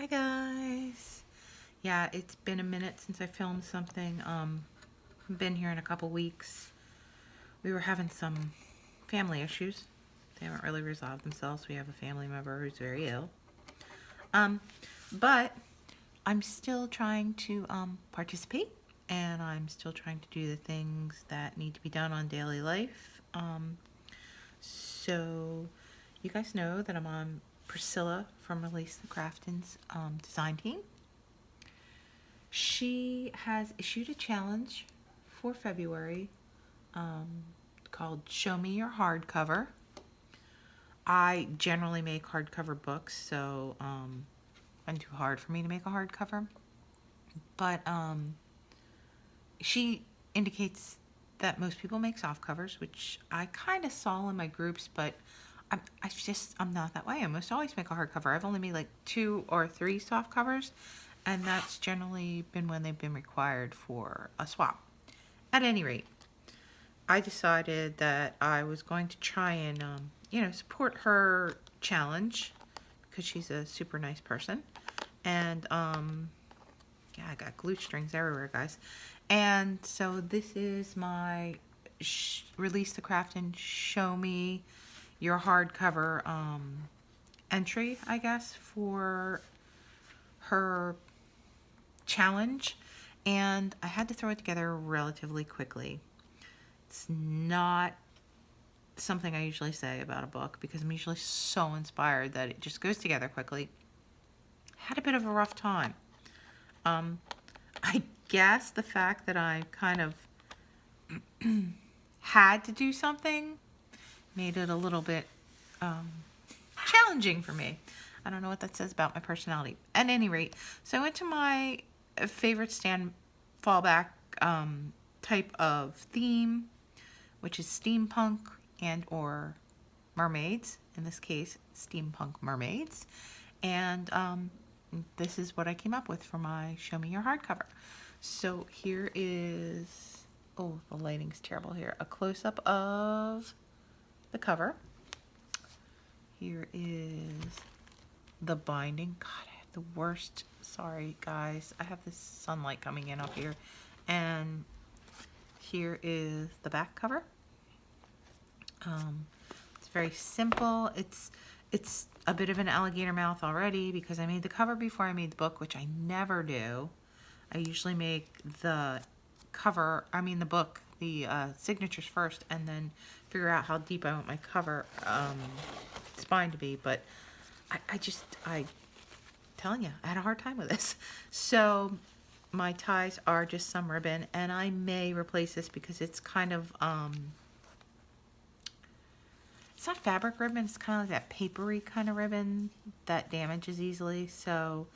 Hi guys. Yeah, it's been a minute since I filmed something. Been here in a couple weeks. We were having some family issues. They haven't really resolved themselves. We have a family member who's very ill. Um, but I'm still trying to participate, and I'm still trying to do the things that need to be done on daily life. So you guys know that I'm on Priscilla from Release the Craftin's design team. She has issued a challenge for February um, called Show Me Your Hardcover. I generally make hardcover books, so it's too hard for me to make a hardcover. But she indicates that most people make soft covers, which I kind of saw in my groups, but I'm not that way. I almost always make a hardcover. I've only made like 2 or 3 soft covers, and that's generally been when they've been required for a swap. At any rate, I decided that I was going to try and, support her challenge because she's a super nice person. And, yeah, I got glue strings everywhere, guys. And so this is my Release the Craft and Show Me Your Hardcover entry, I guess, for her challenge. And I had to throw it together relatively quickly. It's not something I usually say about a book because I'm usually so inspired that it just goes together quickly. Had a bit of a rough time. I guess the fact that I kind of had to do something made it a little bit challenging for me. I don't know what that says about my personality. At any rate, so I went to my favorite fallback type of theme, which is steampunk and or mermaids. In this case, steampunk mermaids. And this is what I came up with for my Show Me Your Hardcover. So here is, oh, the lighting's terrible here, a close-up of the cover. Here is the binding. God, I have the worst, sorry guys, I have this sunlight coming in up here. And here is the back cover. It's very simple. It's a bit of an alligator mouth already because I made the cover before I made the book, which I never do. I usually make the book, the signatures first, and then figure out how deep I want my cover spine to be. But I telling you, I had a hard time with this. So my ties are just some ribbon, and I may replace this because it's kind of it's not fabric ribbon, it's kind of like that papery kind of ribbon that damages easily. So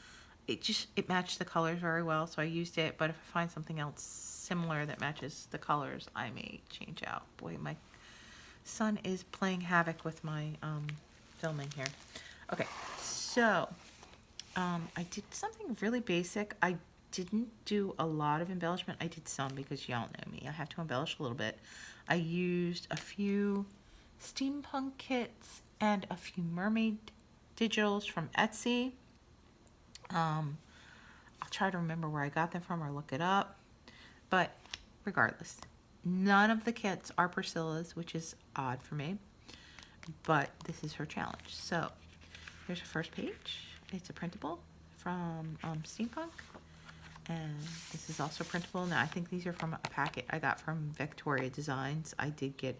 it matched the colors very well, so I used it. But if I find something else similar that matches the colors, I may change out. Boy, my son is playing havoc with my filming here. Okay, so I did something really basic. I didn't do a lot of embellishment. I did some because y'all know me. I have to embellish a little bit. I used a few steampunk kits and a few mermaid digitals from Etsy. I'll try to remember where I got them from or look it up. But regardless, none of the kits are Priscilla's, which is odd for me. But this is her challenge. So here's the first page. It's a printable from Steampunk. And this is also printable. Now, I think these are from a packet I got from Victoria Designs. I did get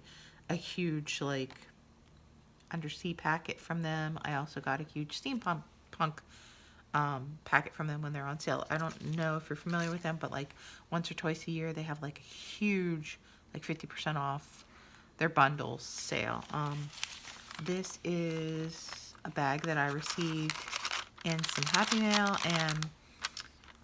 a huge, like, undersea packet from them. I also got a huge steampunk packet from them when they're on sale. I don't know if you're familiar with them, but like once or twice a year they have like a huge, like 50% off their bundles sale. This is a bag that I received in some Happy Mail, and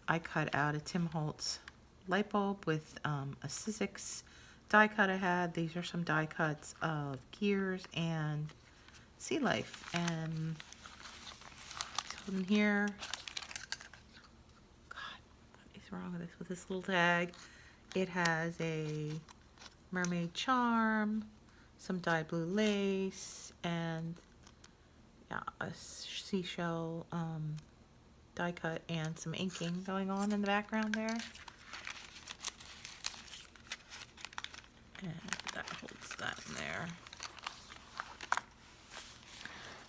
I cut out a Tim Holtz light bulb with a Sizzix die cut I had. These are some die cuts of gears and sea life. And in here, God, what is wrong with this? With this little tag, it has a mermaid charm, some dyed blue lace, and yeah, a seashell die cut and some inking going on in the background there. And that holds that in there.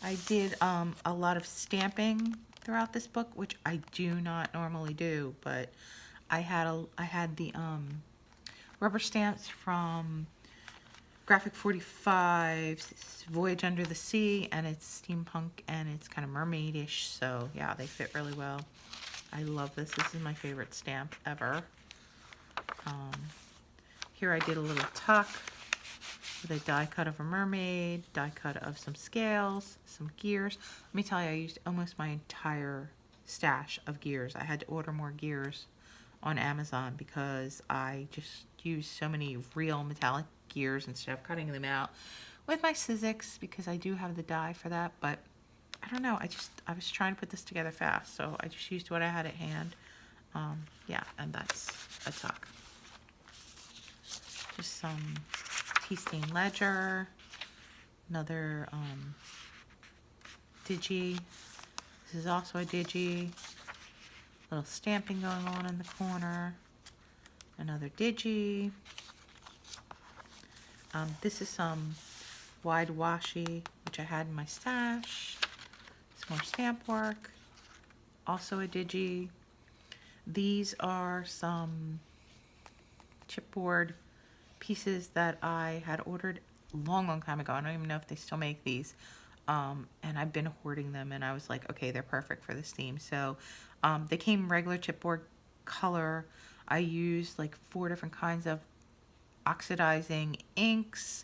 I did a lot of stamping throughout this book, which I do not normally do, but I had the rubber stamps from Graphic 45's Voyage Under the Sea, and it's steampunk and it's kind of mermaid-ish, so yeah, they fit really well. I love this. This is my favorite stamp ever. Here I did a little tuck with a die cut of a mermaid, die cut of some scales, some gears. Let me tell you, I used almost my entire stash of gears. I had to order more gears on Amazon because I just used so many real metallic gears instead of cutting them out with my Sizzix, because I do have the die for that. But I don't know, I was trying to put this together fast, so I just used what I had at hand. Yeah, and that's a tuck. Just some tea stain ledger, another digi. This is also a digi. Little stamping going on in the corner. Another digi. This is some wide washi, which I had in my stash. Some more stamp work. Also a digi. These are some chipboard pieces that I had ordered a long time ago. I don't even know if they still make these. And I've been hoarding them, and I was like, okay, they're perfect for this theme. So they came regular chipboard color. I used like 4 different kinds of oxidizing inks.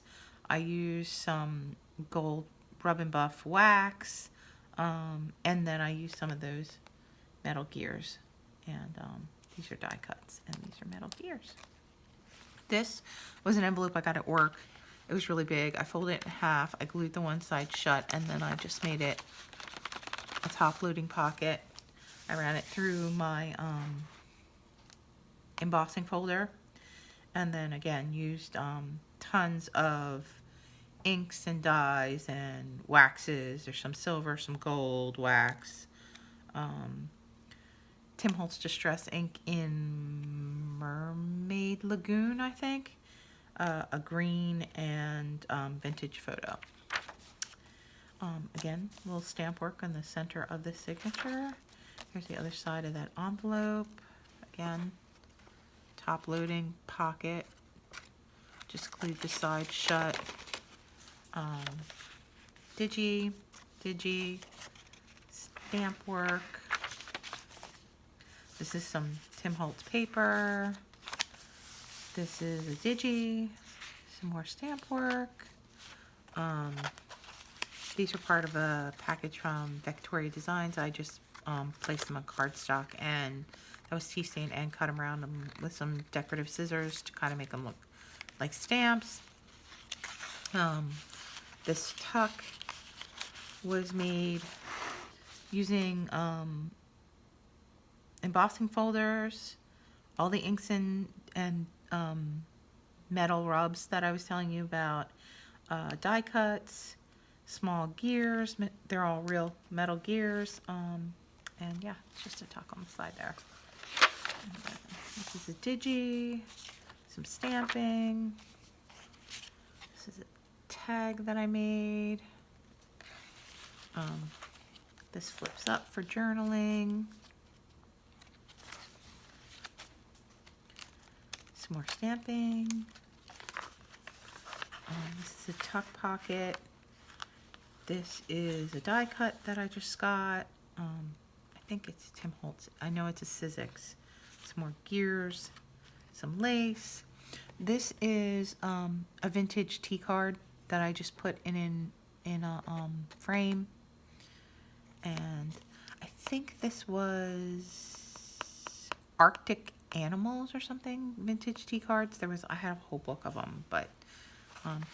I used some gold rub and buff wax, and then I used some of those metal gears. And these are die cuts, and these are metal gears. This was an envelope I got at work. It was really big. I folded it in half. I glued the one side shut, and then I just made it a top loading pocket. I ran it through my embossing folder, and then again used tons of inks and dyes and waxes. There's some silver, some gold wax, Tim Holtz Distress ink in Mermaid Lagoon, I think, a green, and vintage photo. Again, a little stamp work on the center of the signature. Here's the other side of that envelope. Again, top loading pocket. Just glued the side shut. Digi, stamp work. This is some Tim Holtz paper. This is a digi, some more stamp work. These are part of a package from Victoria Designs. I just placed them on cardstock, and that was tea stained, and cut them around them with some decorative scissors to kind of make them look like stamps. This tuck was made using embossing folders, all the inks and metal rubs that I was telling you about, die cuts, small gears. They're all real metal gears. And yeah, it's just a tuck on the side there. This is a digi, some stamping. This is a tag that I made. This flips up for journaling. Some more stamping. This is a tuck pocket. This is a die cut that I just got. I think it's Tim Holtz. I know it's a Sizzix. Some more gears, some lace. This is a vintage tea card that I just put in a frame, and I think this was Arctic Animals or something, vintage tea cards. I had a whole book of them, but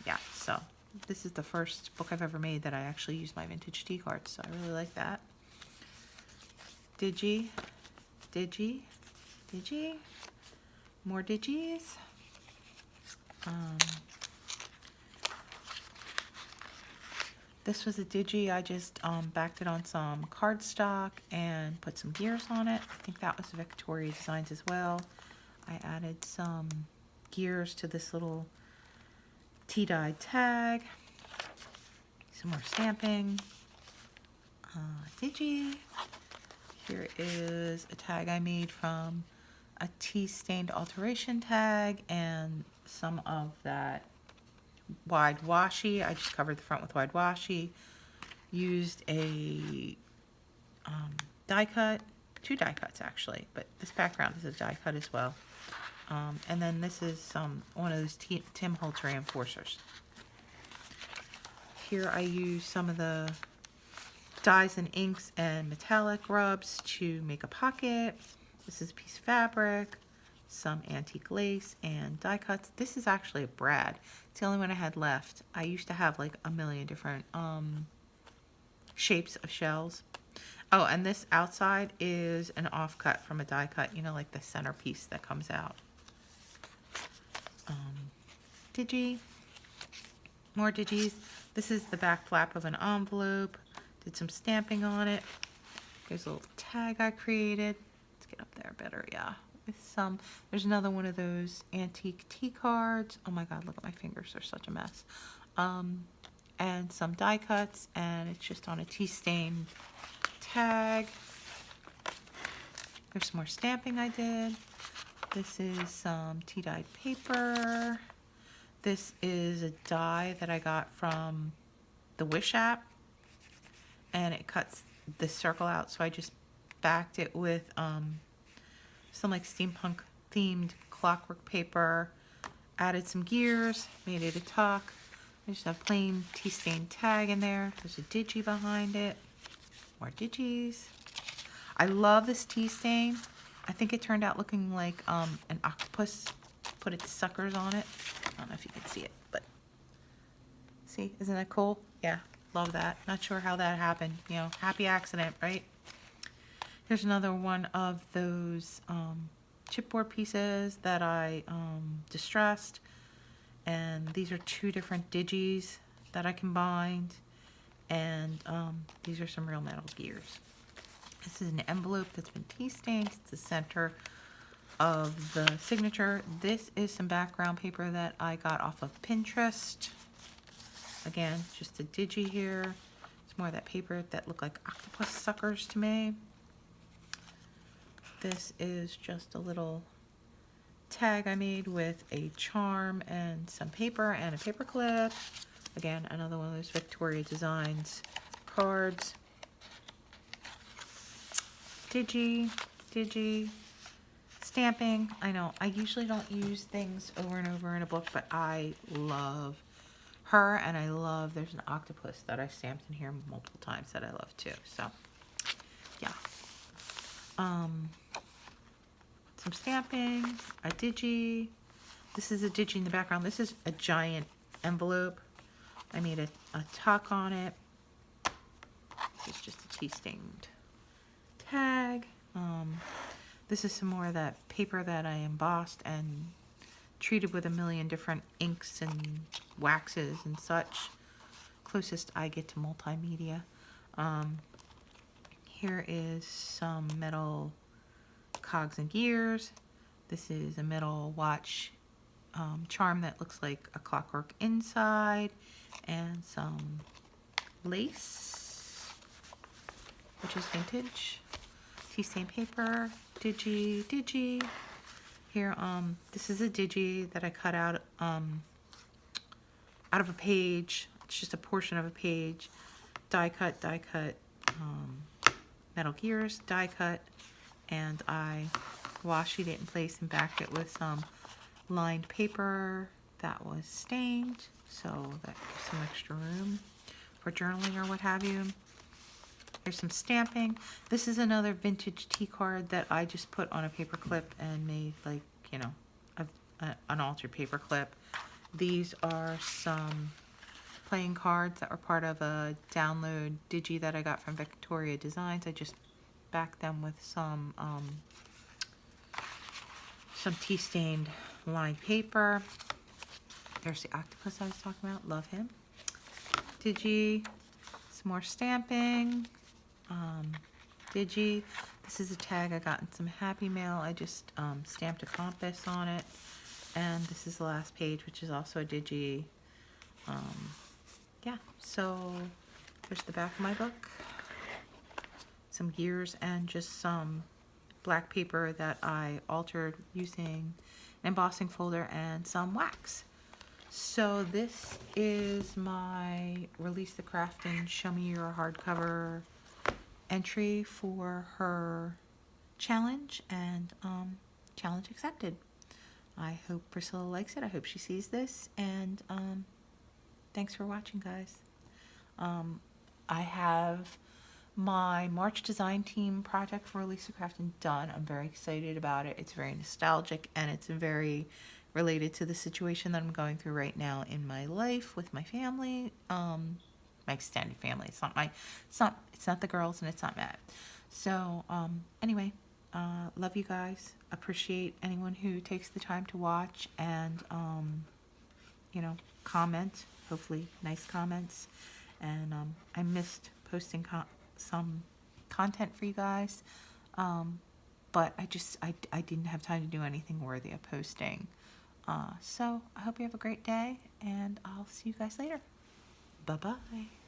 yeah, so this is the first book I've ever made that I actually used my vintage tea cards, so I really like that. Digi, more digis. This was a digi. I just backed it on some cardstock and put some gears on it. I think that was Victoria Designs as well. I added some gears to this little tea-dyed tag. Some more stamping. Digi. Here is a tag I made from a tea-stained alteration tag and some of that wide washi. I just covered the front with wide washi. Used a die cut, 2 die cuts actually, but this background is a die cut as well. And then this is one of those Tim Holtz reinforcers. Here I use some of the dyes and inks and metallic rubs to make a pocket. This is a piece of fabric, some antique lace, and die cuts. This is actually a brad. It's the only one I had left. I used to have like a million different shapes of shells. Oh, and this outside is an offcut from a die cut, you know, like the centerpiece that comes out. Digi, more digis. This is the back flap of an envelope. Did some stamping on it. There's a little tag I created. Let's get up there better, yeah. There's another one of those antique tea cards. Oh my god, look at my fingers, they're such a mess. And some die cuts, and it's just on a tea stain tag. There's some more stamping I did. This is some tea dyed paper. This is a die that I got from the Wish app, and it cuts the circle out, so I just backed it with some like steampunk themed clockwork paper, added some gears, made it a tuck. I just have plain tea stained tag in there. There's a digi behind it. More digis. I love this tea stain. I think it turned out looking like an octopus put its suckers on it. I don't know if you can see it, but see, isn't that cool? Yeah, love that. Not sure how that happened. You know, happy accident, right? Here's another one of those chipboard pieces that I distressed. And these are 2 different digis that I combined. And these are some real metal gears. This is an envelope that's been tea stained. It's the center of the signature. This is some background paper that I got off of Pinterest. Again, just a digi here. It's more of that paper that looked like octopus suckers to me. This is just a little tag I made with a charm and some paper and a paper clip. Again, another one of those Victoria Designs cards. Digi, stamping. I know, I usually don't use things over and over in a book, but I love her, and I love, there's an octopus that I stamped in here multiple times that I love too, so yeah. Some stamping, a digi. This is a digi in the background. This is a giant envelope. I made a tuck on it. This is just a tea stained tag. This is some more of that paper that I embossed and treated with a million different inks and waxes and such. Closest I get to multimedia. Here is some metal cogs and gears. This is a metal watch charm that looks like a clockwork inside, and some lace, which is vintage. Tea stain paper, digi. Here, this is a digi that I cut out of a page. It's just a portion of a page. Die cut, metal gears, die cut, and I washi it in place and backed it with some lined paper that was stained, so that gives some extra room for journaling or what have you. There's some stamping. This is another vintage tea card that I just put on a paper clip and made, like, you know, an altered paper clip. These are some playing cards that were part of a download digi that I got from Victoria Designs. I just backed them with some tea stained lined paper. There's the octopus I was talking about. Love him. Digi. some more stamping. Digi. This is a tag I got in some Happy Mail. I just stamped a compass on it. And this is the last page, which is also a Digi. Yeah, so there's the back of my book. Some gears and just some black paper that I altered using an embossing folder and some wax. So this is my Release the Craftin' Show Me Your Hardcover entry for her challenge, and challenge accepted. I hope Priscilla likes it. I hope she sees this, and thanks for watching, guys. I have my March design team project for Release the Craftin' done. I'm very excited about it. It's very nostalgic, and it's very related to the situation that I'm going through right now in my life with my family, my extended family. It's not the girls, and it's not Matt. So anyway, love you guys. Appreciate anyone who takes the time to watch and you know, comment. Hopefully nice comments. And I missed posting some content for you guys, but I didn't have time to do anything worthy of posting. So I hope you have a great day, and I'll see you guys later. Bye-bye.